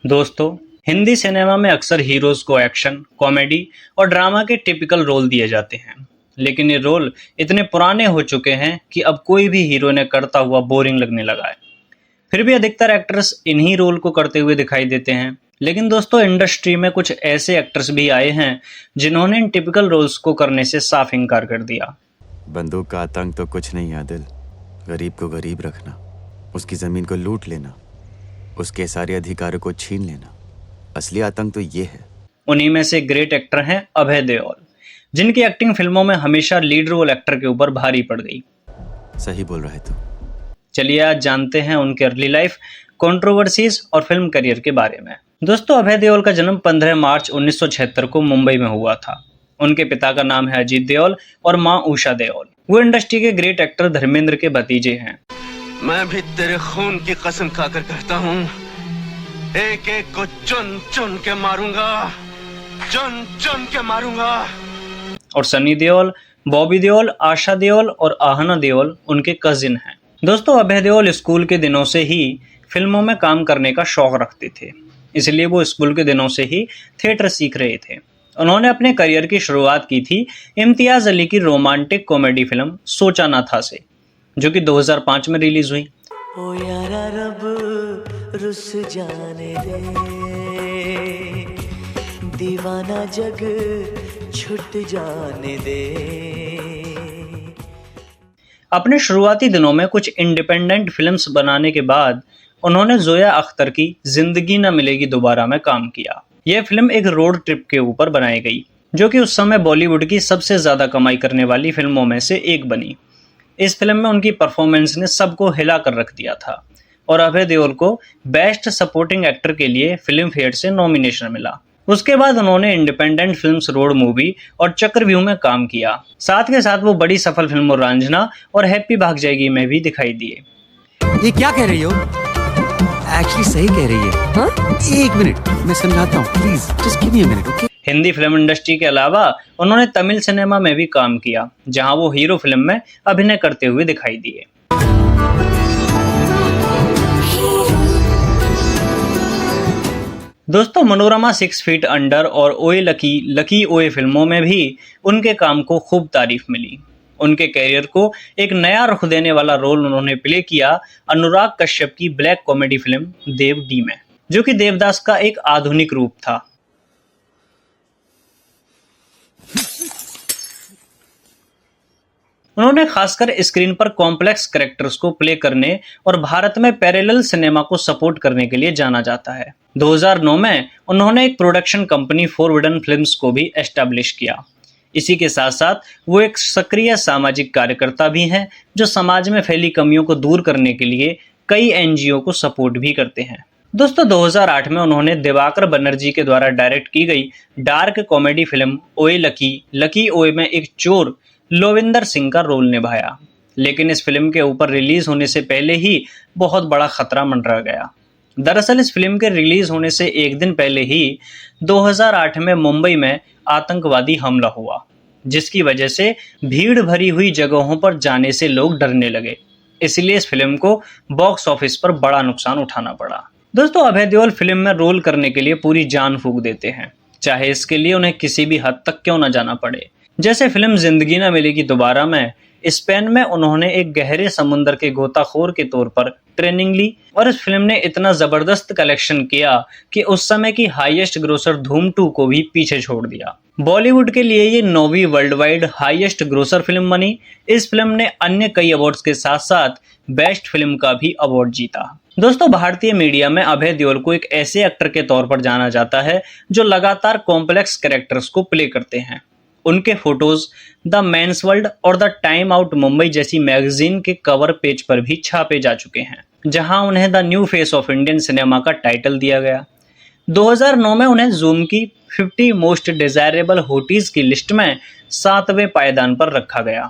दोस्तों, हिंदी सिनेमा में अक्सर हीरोज को एक्शन, कॉमेडी और ड्रामा के टिपिकल रोल दिए जाते हैं। लेकिन ये रोल इतने पुराने हो चुके हैं कि अब कोई भी हीरो ने करता हुआ बोरिंग लगने लगा है। फिर भी अधिकतर एक्टर्स इन्हीं रोल को करते हुए दिखाई देते हैं। लेकिन दोस्तों, इंडस्ट्री में कुछ ऐसे एक्टर्स भी आए हैं जिन्होंने इन टिपिकल रोल्स को करने से साफ इनकार कर दिया। बंदूक का आतंक तो कुछ नहीं आदिल। गरीब को गरीब रखना, उसकी जमीन को लूट लेना, उसके सारे अधिकारों को छीन लेना, असली आतंक तो ये है। उन्हीं में से ग्रेट एक्टर हैं अभय देओल, जिनकी एक्टिंग फिल्मों में हमेशा लीड रोल एक्टर के ऊपर भारी पड़ गई। सही बोल रहे तू। चलिए आज जानते हैं उनके अर्ली लाइफ, कंट्रोवर्सीज और फिल्म करियर के बारे में। दोस्तों, अभय देओल का जन्म 15 मार्च 1976 को मुंबई में हुआ था। उनके पिता का नाम है अजीत देओल और मां उषा देओल। वो इंडस्ट्री के ग्रेट एक्टर धर्मेंद्र के भतीजे हैं। मैं भी तेरे खून की कसम खाकर कहता हूँ, एक एक को चुन चुन के मारूंगा, चुन चुन के मारूंगा। और सनी देओल, बॉबी देओल, आशा देओल और आहना देओल उनके कजिन हैं। दोस्तों, अभय देओल स्कूल के दिनों से ही फिल्मों में काम करने का शौक रखते थे, इसलिए वो स्कूल के दिनों से ही थिएटर सीख रहे थे। उन्होंने अपने करियर की शुरुआत की थी इम्तियाज अली की रोमांटिक कॉमेडी फिल्म सोचा ना था से, जो कि 2005 में रिलीज हुई। ओ यारा रब रुस जाने दे, दीवाना जग छुट जाने दे। अपने शुरुआती दिनों में कुछ इंडिपेंडेंट फिल्म्स बनाने के बाद उन्होंने जोया अख्तर की जिंदगी न मिलेगी दोबारा में काम किया। यह फिल्म एक रोड ट्रिप के ऊपर बनाई गई, जो कि उस समय बॉलीवुड की सबसे ज्यादा कमाई करने वाली फिल्मों में से एक बनी। इस फिल्म में उनकी परफॉर्मेंस ने सबको हिला कर रख दिया था और अभय देओल को बेस्ट सपोर्टिंग एक्टर के लिए फिल्म फेयर से नॉमिनेशन मिला। उसके बाद उन्होंने इंडिपेंडेंट फिल्म्स रोड मूवी और चक्रव्यूह में काम किया। साथ के साथ वो बड़ी सफल फिल्मों रांझना और हैप्पी भाग जाएगी में भी दिखाई दिए। ये क्या कह रही हो? एक्चुअली सही कह रही है। हाँ? एक मिनट मैं समझाता हूँ, please just give me a minute, okay? Hindi film industry के अलावा उन्होंने तमिल सिनेमा में भी काम किया, जहां वो हीरो फिल्म में अभिनय करते हुए दिखाई दिए। दोस्तों, मनोरमा 6 फीट अंडर और ओए लकी लकी ओए फिल्मों में भी उनके काम को खूब तारीफ मिली। उनके कैरियर को एक नया रुख देने वाला रोल उन्होंने प्ले किया अनुराग कश्यप की ब्लैक कॉमेडी फिल्म देव डी में, जो कि देवदास का एक आधुनिक रूप था। उन्होंने खासकर स्क्रीन पर कॉम्प्लेक्स कैरेक्टर्स को प्ले करने और भारत में पैरेलल सिनेमा को सपोर्ट करने के लिए जाना जाता है। 2009 में उन्होंने एक प्रोडक्शन कंपनी फॉरवर्डन फिल्म्स को भी एस्टैब्लिश किया। इसी के साथ साथ वो एक सक्रिय सामाजिक कार्यकर्ता भी हैं, जो समाज में फैली कमियों को दूर करने के लिए कई एनजीओ को सपोर्ट भी करते हैं। दोस्तों, 2008 में उन्होंने दिवाकर बनर्जी के द्वारा डायरेक्ट की गई डार्क कॉमेडी फिल्म ओए लकी लकी ओए में एक चोर लोविंदर सिंह का रोल निभाया। लेकिन इस फिल्म के ऊपर रिलीज होने से पहले ही बहुत बड़ा खतरा मंडरा गया। दरअसल इस फिल्म के रिलीज होने से एक दिन पहले ही 2008 में मुंबई में आतंकवादी हमला हुआ, जिसकी वजह से भीड़ भरी हुई जगहों पर जाने से लोग डरने लगे। इसलिए इस फिल्म को बॉक्स ऑफिस पर बड़ा नुकसान उठाना पड़ा। दोस्तों, अभय देओल फिल्म में रोल करने के लिए पूरी जान फूंक देते हैं, चाहे इसके लिए उन्हें किसी भी हद तक क्यों न जाना पड़े। जैसे फिल्म जिंदगी न मिलेगी दोबारा में स्पेन में उन्होंने एक गहरे समुद्र के गोताखोर के तौर पर ट्रेनिंग ली और इस फिल्म ने इतना जबरदस्त कलेक्शन किया कि उस समय की हाईएस्ट ग्रोसर धूम 2 को भी पीछे छोड़ दिया। बॉलीवुड के लिए ये 9वीं world wide highest grosser film बनी। इस फिल्म ने अन्य कई अवार्ड्स के साथ साथ बेस्ट फिल्म का भी अवार्ड जीता। दोस्तों, भारतीय मीडिया में अभय देओल को एक ऐसे एक्टर के तौर पर जाना जाता है जो लगातार कॉम्प्लेक्स कैरेक्टर्स को प्ले करते हैं। उनके फोटोज द मेंस वर्ल्ड और द टाइम आउट मुंबई जैसी मैगजीन के कवर पेज पर भी छापे जा चुके हैं, जहां उन्हें the new face of Indian cinema का टाइटल दिया गया। 2009 में उन्हें जूम की 50 मोस्ट डिजायरेबल हॉटीज की लिस्ट में 7वें पायदान पर रखा गया।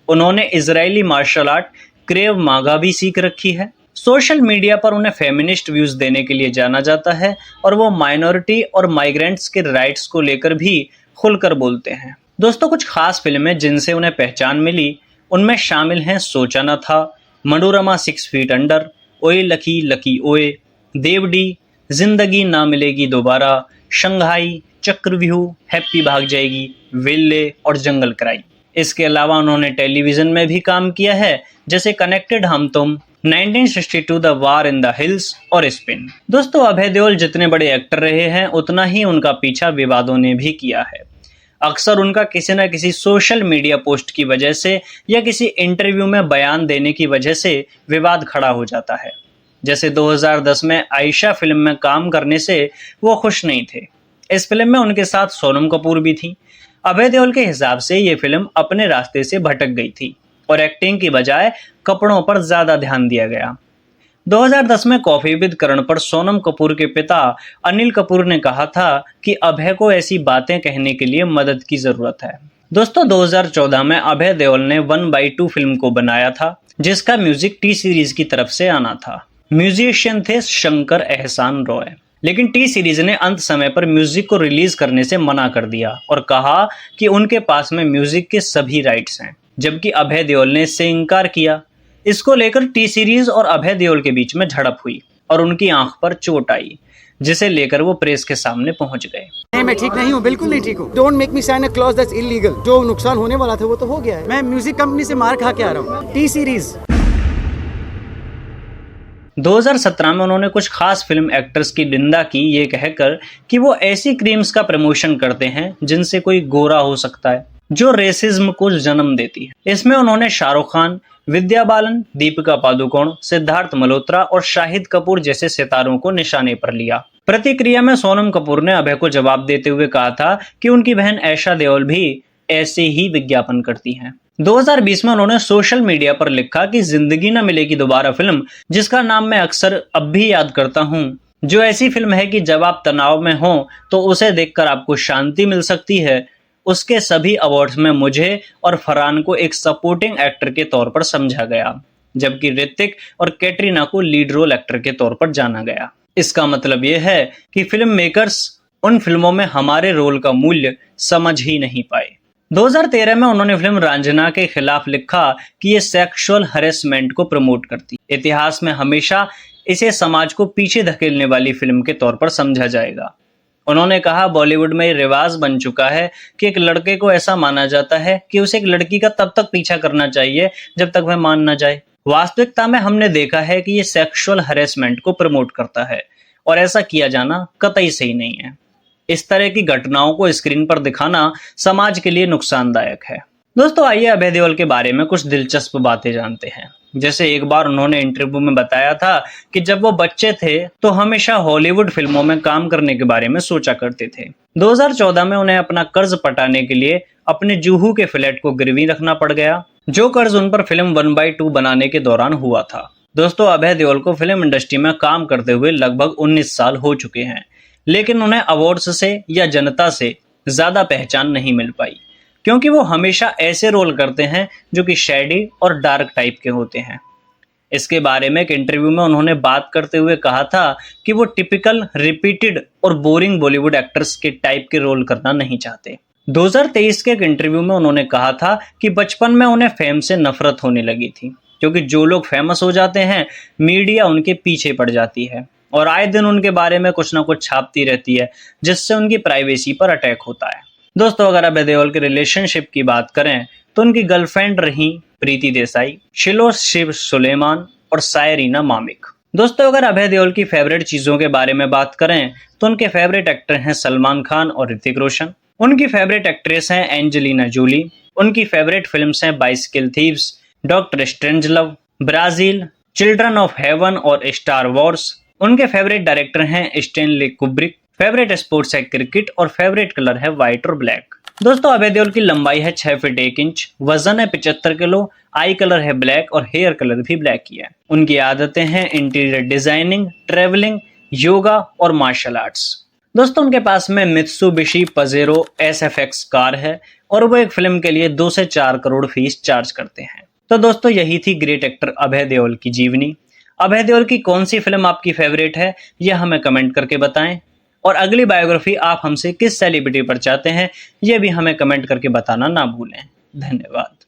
उन्होंने इजरायली मार्शल आर्ट क्रेव मागा भी सीख रखी है। सोशल मीडिया पर उन्हें फेमिनिस्ट व्यूज देने के लिए जाना जाता है और वो माइनॉरिटी और माइग्रेंट्स के राइट्स को लेकर भी खुलकर बोलते हैं। दोस्तों, कुछ खास फिल्में जिनसे उन्हें पहचान मिली उनमें शामिल हैं सोचा न था, मनोरमा 6 फीट अंडर, ओए लकी लकी ओए, देव डी, जिंदगी ना मिलेगी दोबारा, शंघाई, चक्रव्यूह, हैप्पी भाग जाएगी, वेल्ले और जंगल क्राई। इसके अलावा उन्होंने टेलीविजन में भी काम किया है, जैसे कनेक्टेड हम तुम, 1962 the war in the hills और स्पिन। दोस्तों, अभय देओल जितने बड़े एक्टर रहे हैं उतना ही उनका पीछा विवादों ने भी किया है। अक्सर उनका किसी न किसी सोशल मीडिया पोस्ट की वजह से या किसी इंटरव्यू में बयान देने की वजह से विवाद खड़ा हो जाता है। जैसे 2010 में आयशा फिल्म में काम करने से वो खुश नहीं थे। इस फिल्म में उनके साथ सोनम कपूर भी थी। अभय देओल के हिसाब से ये फिल्म अपने रास्ते से भटक गई थी और एक्टिंग की बजाय कपड़ों पर ज्यादा ध्यान दिया गया। 2010 में कॉफी विद करण पर सोनम कपूर के पिता अनिल कपूर ने कहा था कि अभय को ऐसी बातें कहने के लिए मदद की जरूरत है। दोस्तों, 2014 में अभय देओल ने 1/2 फिल्म को बनाया था, जिसका म्यूजिक टी सीरीज की तरफ से आना था। म्यूजिशियन थे शंकर एहसान रॉय, लेकिन टी सीरीज ने अंत समय पर म्यूजिक को रिलीज करने से मना कर दिया और कहा कि उनके पास में म्यूजिक के सभी राइट्स हैं, जबकि अभय देओल ने इससे इनकार किया। इसको लेकर टी सीरीज और अभय देओल के बीच में झड़प हुई और उनकी आंख पर चोट आई, जिसे लेकर वो प्रेस के सामने पहुंच गए। नहीं, मैं ठीक नहीं हूँ, बिल्कुल नहीं ठीक हूँ। Don't make me sign a clause that's illegal. जो नुकसान होने वाला था वो तो हो गया है। मैं म्यूजिक कंपनी से मार खा के आ रहा हूँ। टी सीरीज 2017 में उन्होंने कुछ खास फिल्म एक्टर्स की निंदा की, ये कहकर कि वो ऐसी क्रीम्स का प्रमोशन करते हैं जिनसे कोई गोरा हो सकता है, जो रेसिज्म को जन्म देती है। इसमें उन्होंने शाहरुख खान, विद्या बालन, दीपिका पादुकोण, सिद्धार्थ मल्होत्रा और शाहिद कपूर जैसे सितारों को निशाने पर लिया। प्रतिक्रिया में सोनम कपूर ने अभय को जवाब देते हुए कहा था कि उनकी बहन ऐशा देओल भी ऐसे ही विज्ञापन करती हैं। 2020 में उन्होंने सोशल मीडिया पर लिखा कि जिंदगी न मिलेगी दोबारा फिल्म, जिसका नाम मैं अक्सर अब भी याद करता हूँ, जो ऐसी फिल्म है कि जब आप तनाव में हो तो उसे देखकर आपको शांति मिल सकती है। उसके सभी अवार्ड्स में मुझे और फरहान को एक सपोर्टिंग एक्टर के तौर पर समझा गया, जबकि ऋतिक और कैटरीना को लीड रोल एक्टर के तौर पर जाना गया। इसका मतलब यह है कि फिल्म मेकर्स उन फिल्मों में हमारे रोल का मूल्य समझ ही नहीं पाए। 2013 में उन्होंने फिल्म रांझना के खिलाफ लिखा कि ये सेक्सुअल हरेसमेंट को प्रमोट करती। इतिहास में हमेशा इसे समाज को पीछे धकेलने वाली फिल्म के तौर पर समझा जाएगा। उन्होंने कहा, बॉलीवुड में रिवाज बन चुका है कि एक लड़के को ऐसा माना जाता है कि उसे एक लड़की का तब तक पीछा करना चाहिए जब तक वह मान न जाए। वास्तविकता में हमने देखा है कि ये सेक्सुअल हरेसमेंट को प्रमोट करता है और ऐसा किया जाना कतई सही नहीं है। इस तरह की घटनाओं को स्क्रीन पर दिखाना समाज के लिए नुकसानदायक है। दोस्तों, आइए अभय देओल के बारे में कुछ दिलचस्प बातें जानते हैं। जैसे एक बार उन्होंने इंटरव्यू में बताया था कि जब वो बच्चे थे तो हमेशा हॉलीवुड फिल्मों में काम करने के बारे में सोचा करते थे। 2014 में उन्हें अपना कर्ज पटाने के लिए अपने जुहू के फ्लैट को गिरवी रखना पड़ गया, जो कर्ज उन पर फिल्म 1/2 बनाने के दौरान हुआ था। दोस्तों, अभय देओल को फिल्म इंडस्ट्री में काम करते हुए लगभग 19 साल हो चुके हैं, लेकिन उन्हें अवार्ड्स से या जनता से ज्यादा पहचान नहीं मिल पाई, क्योंकि वो हमेशा ऐसे रोल करते हैं जो कि शैडी और डार्क टाइप के होते हैं। इसके बारे में एक इंटरव्यू में उन्होंने बात करते हुए कहा था कि वो टिपिकल, रिपीटेड और बोरिंग बॉलीवुड एक्टर्स के टाइप के रोल करना नहीं चाहते। 2023 के एक इंटरव्यू में उन्होंने कहा था कि बचपन में उन्हें फेम से नफरत होने लगी थी, क्योंकि जो लोग फेमस हो जाते हैं मीडिया उनके पीछे पड़ जाती है और आए दिन उनके बारे में कुछ ना कुछ छापती रहती है, जिससे उनकी प्राइवेसी पर अटैक होता है। दोस्तों, अगर अभय देओल के रिलेशनशिप की बात करें तो उनकी गर्लफ्रेंड रही प्रीति देसाई, शिलो शिव सुलेमान और सायरीना मामिक। दोस्तों, अगर अभय देओल की फेवरेट चीजों के बारे में बात करें तो उनके फेवरेट एक्टर हैं सलमान खान और ऋतिक रोशन। उनकी फेवरेट एक्ट्रेस हैं एंजेलिना जोली। उनकी फेवरेट फिल्म्स हैं Bicycle Thieves, Doctor Strangelove, Brazil, Children of Heaven और स्टार वॉर्स। उनके फेवरेट डायरेक्टर हैं स्टैनली कुब्रिक। फेवरेट स्पोर्ट्स है क्रिकेट और फेवरेट कलर है व्हाइट और ब्लैक। दोस्तों, अभय देओल की लंबाई है 6 फीट 1 इंच, वजन है 75 किलो, आई कलर है ब्लैक और हेयर कलर भी ब्लैक ही है। उनकी आदतें हैं इंटीरियर डिजाइनिंग, ट्रेवलिंग, योगा और मार्शल आर्ट्स। दोस्तों, उनके पास में मित्सुबिशी पजेरो SFX कार है और वो एक फिल्म के लिए 2 से 4 करोड़ फीस चार्ज करते हैं। तो दोस्तों, यही थी ग्रेट एक्टर अभय देओल की जीवनी। अभय देओल की कौन सी फिल्म आपकी फेवरेट है, यह हमें कमेंट करके बताएं। और अगली बायोग्राफी आप हमसे किस सेलिब्रिटी पर चाहते हैं, यह भी हमें कमेंट करके बताना ना भूलें। धन्यवाद।